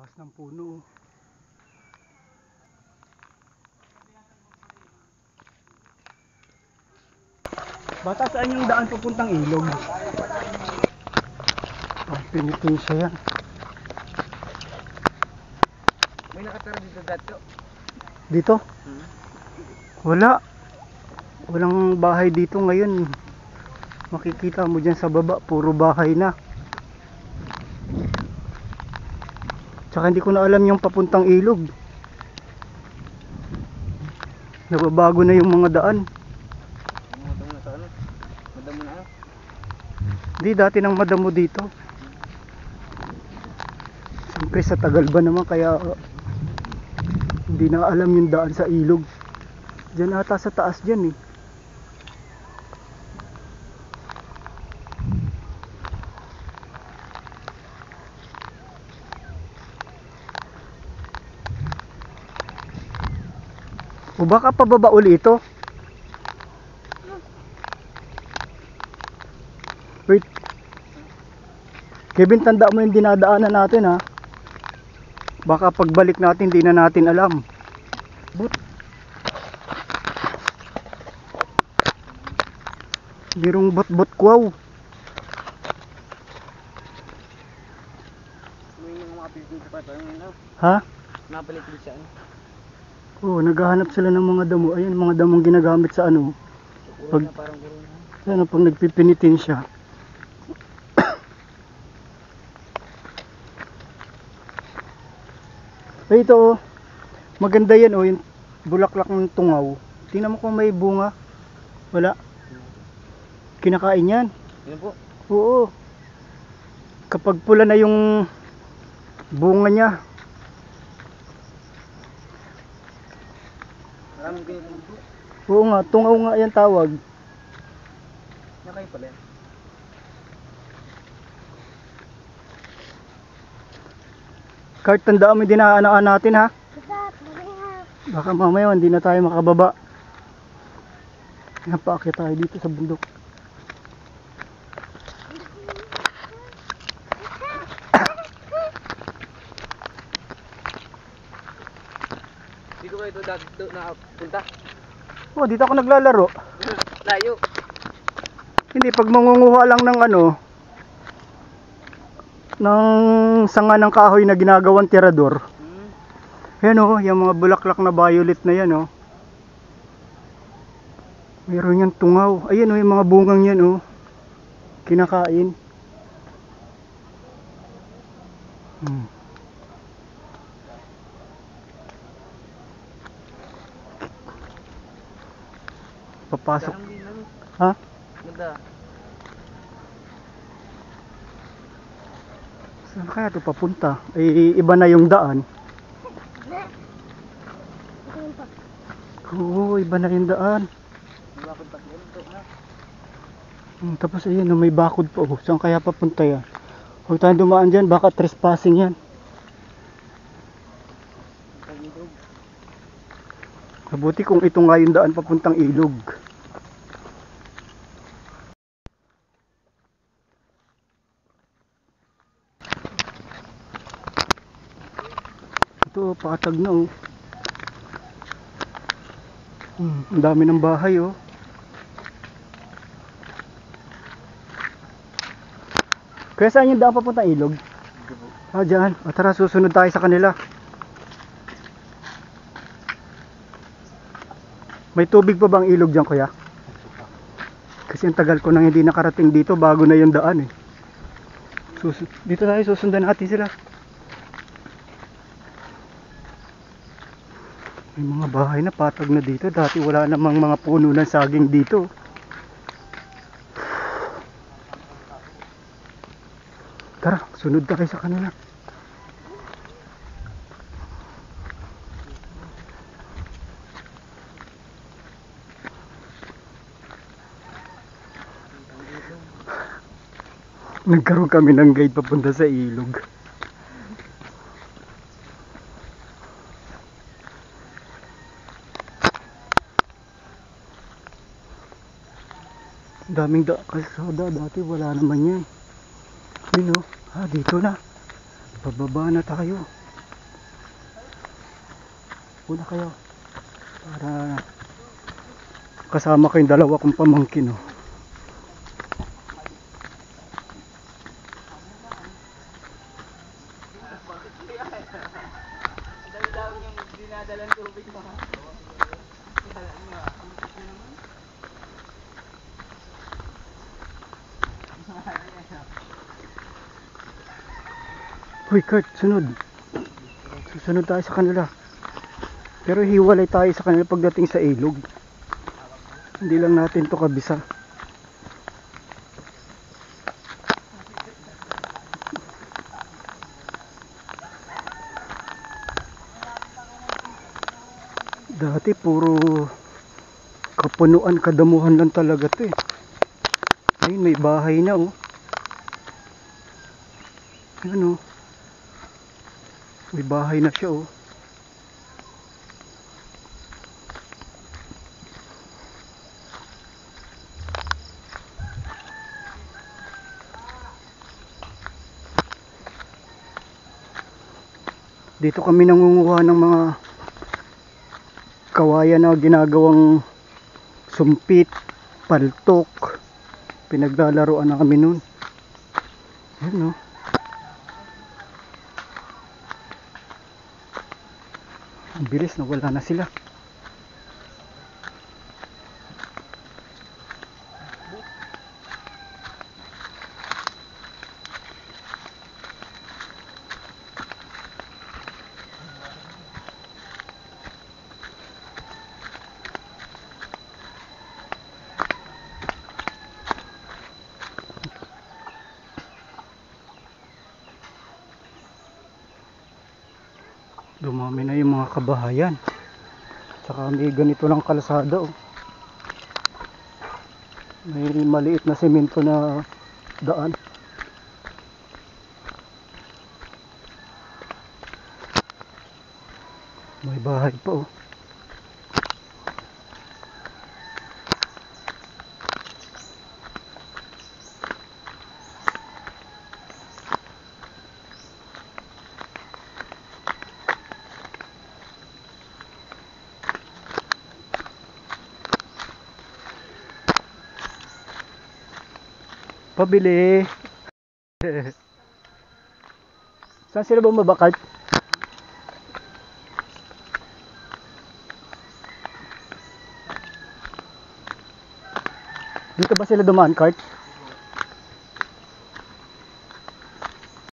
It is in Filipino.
taas ng puno. Bata, saan yung daan papuntang ilog? Oh, pinitin siya yan. May nakatira dito dato. Dito? Wala. Walang bahay dito ngayon. Makikita mo dyan sa baba, puro bahay na. Tsaka hindi ko na alam yung papuntang ilog. Nababago na yung mga daan. Madamo na sa ano? Madamo na ano? Hindi, dati nang madamo dito. Siyempre sa tagal ba naman kaya hindi na alam yung daan sa ilog. Diyan ata sa taas dyan eh. O baka pababa uli ito. Wait. Kevin, tanda mo yung dinadaanan natin ha. Baka pagbalik natin di na natin alam. Birong bot-bot kwaw. May mga building pa tayo ngayon. Ha? Napalit din siya ano? Oo, naghahanap sila ng mga damo. Ayun, mga damong ginagamit sa ano. Pag, Parang guro na. ano, pag nagpipinitin siya. Ay, ito oh. Maganda yan oh, yung bulaklak ng tungaw. Tingnan mo kung may bunga. Wala. Kinakain yan. Yan po. Oo. Kapag pula na yung bunga niya. Maraming ganyan po. Oo nga, tungaw nga yan tawag. Nakay pala yan. Kart, tandaan mo yung dinaanaan natin ha. Baka mamaya hindi na tayo makababa. Napaakyat tayo dito sa bundok. Dito kayo dito nakapunta? Oh, dito ako naglalaro. Layo. Hindi, pag mangunguha lang ng ano, ng sanga ng kahoy na ginagawang tirador. Ayan oh, yung mga bulaklak na violet na yan oh. Meron yan tungaw. Ayan oh, yung mga bungang yan oh. Kinakain. Papasok. Ha? Ganda. Saan kaya ito papunta? Eh, iba na yung daan. Oo, iba na yung daan. Tapos ayun, may bakod pa. Oh, saan kaya papunta yan? Huwag tayong dumaan dyan, baka trespassing yan. Mabuti kung ito nga yung daan papuntang ilog. Ito, patag na oh. Ang dami ng bahay oh. Kaya saan yung daan papuntang ilog? Ah, dyan. O, tara, susunod tayo sa kanila. May tubig pa bang ilog dyan, kuya? Kasi ang tagal ko nang hindi nakarating dito bago na yung daan eh. Dito tayo, susundan natin sila. May mga bahay na patag na dito. Dati wala namang mga puno ng saging dito. Tara, sunod tayo sa kanila. Nagkaroon kami ng guide papunta sa ilog. Daming kalsada, dati wala naman yan. Yun o, dito na. Pababa na tayo. Una kayo. Para kasama kayong dalawa kong pamangkin. Oh. Ang dami-dami yung dinadalang tubig mo. Uy, Kurt, sunod. Susunod tayo sa kanila. Pero hiwalay tayo sa kanila pagdating sa ilog. Hindi lang natin to kabisa. Dati puro kapunuan, kadamuhan lang talaga to eh. Ayun, may bahay na oh. Ayun oh. May bahay na siya oh. Dito kami nangunguha ng mga kawayan na ginagawang sumpit, paltok. Pinaglalaroan na kami nun. Ayun no. Ang bilis na wala na sila. Dumami na yung mga kabahayan. Tsaka may ganito lang kalsada oh. May maliit na semento na daan. May bahay pa oh. Pabili. Saan sila bumaba, Kurt? Dito ba sila dumaan, Kurt?